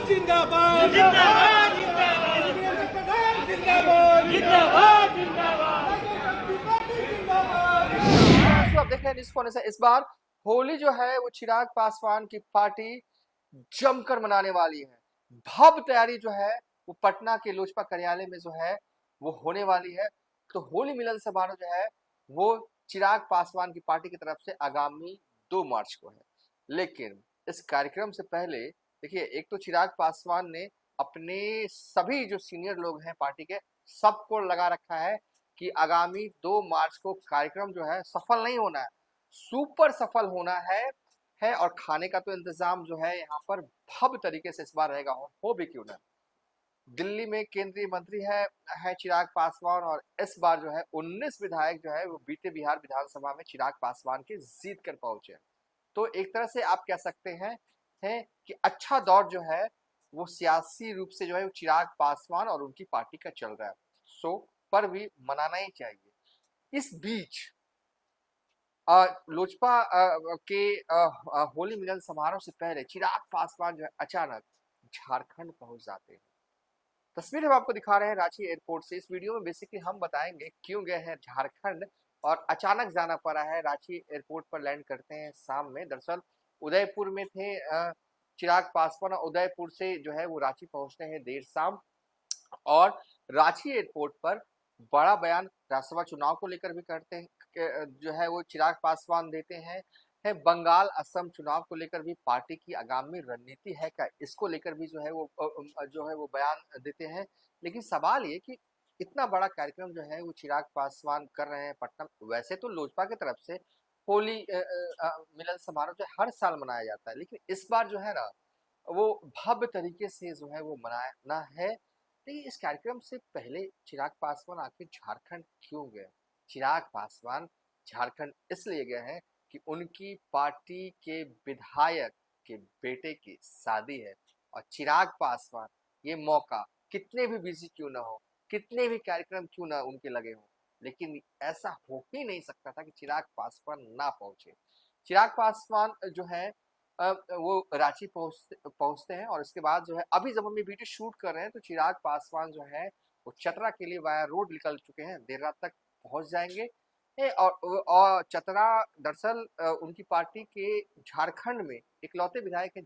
जिंदाबाद जिंदाबाद जिंदाबाद जिंदाबाद जिंदाबाद जिंदाबाद। आप देख रहे हैं न्यूज़ कॉर्नर से। इस बार होली जो है वो चिराग पासवान की पार्टी जमकर मनाने वाली है। भव्य तैयारी जो है वो पटना के लोजपा कार्यालय में जो है वो होने वाली है। तो होली मिलन समारोह जो है वो चिराग पासवान की पार्टी की तरफ से आगामी 2 मार्च को है। लेकिन इस कार्यक्रम से पहले देखिए, एक तो चिराग पासवान ने अपने सभी जो सीनियर लोग हैं पार्टी के, सबको लगा रखा है कि आगामी 2 मार्च को कार्यक्रम जो है सफल नहीं होना है, सुपर सफल होना है। और खाने का तो इंतजाम जो है यहाँ पर भव्य तरीके से इस बार रहेगा, हो भी क्यों ना। दिल्ली में केंद्रीय मंत्री है चिराग पासवान, और इस बार जो है 19 विधायक जो है वो बीते बिहार विधानसभा में चिराग पासवान के जीत कर पहुंचे। तो एक तरह से आप कह सकते हैं कि अच्छा दौर जो है वो सियासी रूप से जो है वो चिराग पासवान और उनकी पार्टी का चल रहा है। सो पर भी मनाना ही चाहिए। इस बीच लोजपा के होली मिलन समारोह से पहले चिराग पासवान जो है अचानक झारखंड पहुंच जाते हैं। तस्वीर हम आपको दिखा रहे हैं रांची एयरपोर्ट से। इस वीडियो में बेसिकली हम बताएंगे क्यों गए हैं झारखंड और अचानक जाना पड़ा है। रांची एयरपोर्ट पर लैंड करते हैं शाम में। दरअसल उदयपुर में थे चिराग पासवान, और उदयपुर से जो है वो रांची पहुंचते हैं देर शाम। और रांची एयरपोर्ट पर बड़ा बयान राज्यसभा चुनाव को लेकर भी करते हैं, जो है वो चिराग पासवान देते हैं। बंगाल असम चुनाव को लेकर भी पार्टी की आगामी रणनीति है क्या, इसको लेकर भी जो है वो बयान देते हैं। लेकिन सवाल ये कि इतना बड़ा कार्यक्रम जो है वो चिराग पासवान कर रहे हैं पटना। वैसे तो लोजपा की तरफ से होली मिलन समारोह जो हर साल मनाया जाता है, लेकिन इस बार जो है ना वो भव्य तरीके से जो है वो मनाना है। लेकिन इस कार्यक्रम से पहले चिराग पासवान आखिर झारखंड क्यों गए? चिराग पासवान झारखंड इसलिए गए हैं कि उनकी पार्टी के विधायक के बेटे की शादी है। और चिराग पासवान ये मौका कितने भी बिजी क्यों ना हो, कितने भी कार्यक्रम क्यों ना उनके लगे हो, लेकिन ऐसा हो ही नहीं सकता था कि चिराग पासवान ना पहुंचे। चिराग पासवान जो है वो रांची पहुंचते हैं, और इसके बाद जो है अभी जब हम ये वीडियो शूट कर रहे हैं तो चिराग पासवान जो है वो चतरा के लिए वाया रोड निकल चुके हैं। देर रात तक पहुंच जाएंगे। और चतरा दरअसल उनकी पार्टी के झारखंड में इकलौते विधायक है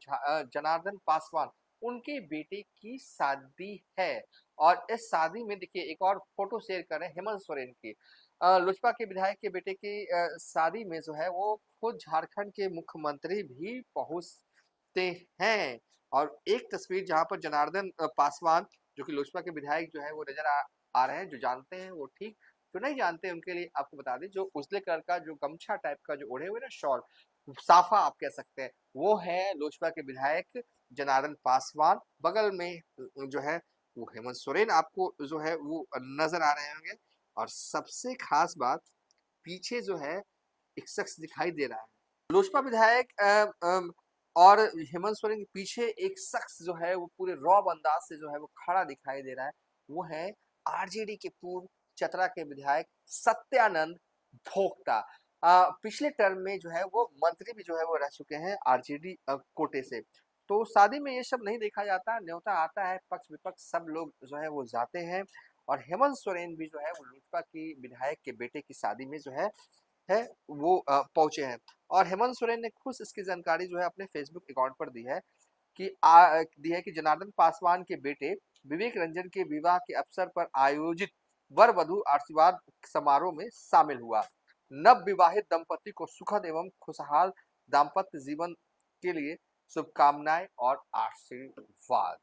जनार्दन पासवान, उनके बेटे की शादी है। और इस शादी में देखिए एक और फोटो शेयर कर रहे हैं हेमंत सोरेन की। लोजपा के विधायक के बेटे की शादी में जो है वो खुद झारखंड के मुख्यमंत्री भी पहुंचते हैं। और एक तस्वीर जहां पर जनार्दन पासवान जो कि लोजपा के विधायक जो है वो नजर आ रहे हैं। जो जानते हैं वो ठीक, जो नहीं जानते उनके लिए आपको बता दें, जो उजले कलर का जो गमछा टाइप का जो ओढ़े हुए ना, शॉल, साफा आप कह सकते हैं, वो है लोजपा के विधायक जनार्दन पासवान। बगल में जो है वो हेमंत सोरेन आपको जो है वो नजर आ रहे होंगे। और सबसे खास बात, पीछे जो है एक शख्स दिखाई दे रहा है, लोजपा विधायक और हेमंत सोरेन के पीछे एक शख्स जो है वो पूरे रॉब अंदाज से जो है वो खड़ा दिखाई दे रहा है। वो है आरजेडी के पूर्व चतरा के विधायक सत्यानंद भोक्ता। पिछले टर्म में जो है वो मंत्री भी जो है वो रह चुके हैं आरजेडी कोटे से। तो शादी में ये सब नहीं देखा जाता, न्योता आता है, पक्ष विपक्ष सब लोग जो है वो जाते हैं। और हेमंत सोरेन भी जो है वो लोजपा की विधायक के बेटे की शादी में जो है वो पहुंचे हैं। और हेमंत सोरेन ने खुद इसकी जानकारी जो है अपने फेसबुक अकाउंट पर दी है कि जनार्दन पासवान के बेटे विवेक रंजन के विवाह के अवसर पर आयोजित वर वधु आशीर्वाद समारोह में शामिल हुआ। नव विवाहित दंपति को सुखद एवं खुशहाल दाम्पत्य जीवन के लिए शुभकामनाएं और आशीर्वाद।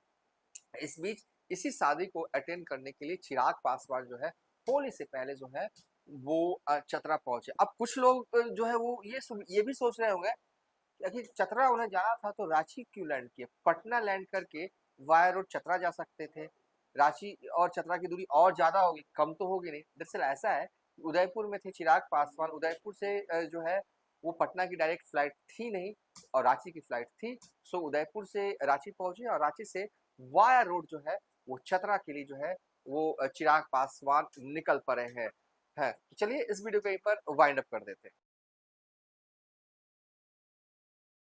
इस बीच इसी शादी को अटेंड करने के लिए चिराग पासवान जो है होली से पहले जो है वो चतरा पहुंचे। अब कुछ लोग जो है वो ये भी सोच रहे होंगे कि चतरा उन्हें जाना था तो रांची क्यों लैंड किए, पटना लैंड करके वाया रोड चतरा जा सकते थे। रांची और चतरा की दूरी और ज्यादा होगी, कम तो होगी नहीं। दरअसल ऐसा है, उदयपुर में थे चिराग पासवान, उदयपुर से जो है वो पटना की डायरेक्ट फ्लाइट थी नहीं और रांची की फ्लाइट थी। सो उदयपुर से रांची पहुंचे और रांची से वाया रोड जो है वो चतरा के लिए जो है वो चिराग पासवान निकल पड़े हैं। तो चलिए इस वीडियो को यहीं पर वाइंड अप कर देते हैं।